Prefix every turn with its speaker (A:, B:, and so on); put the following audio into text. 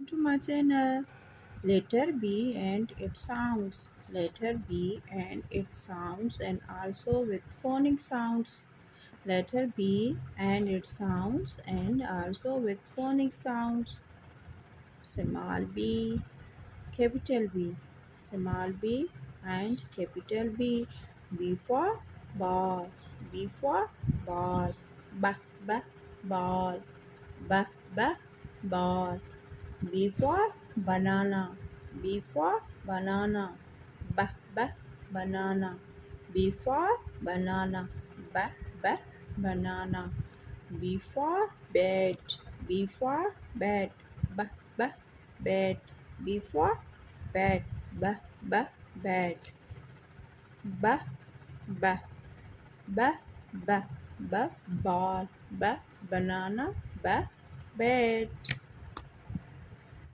A: to my channel. Letter B and its sounds. Letter B and its sounds and also with phonic sounds. Letter B and its sounds and also with phonic sounds. Small b, capital B. Small b and capital B. B for ball. B for ball. B, b, ball. B, b, ball. B for banana. B for banana. B, b, banana. B for banana. B, b, banana. B for bed. B for bed. B, b, bed. B for bed. B, b, bed. B, b, b, b, b, ball. B, banana. B, bed.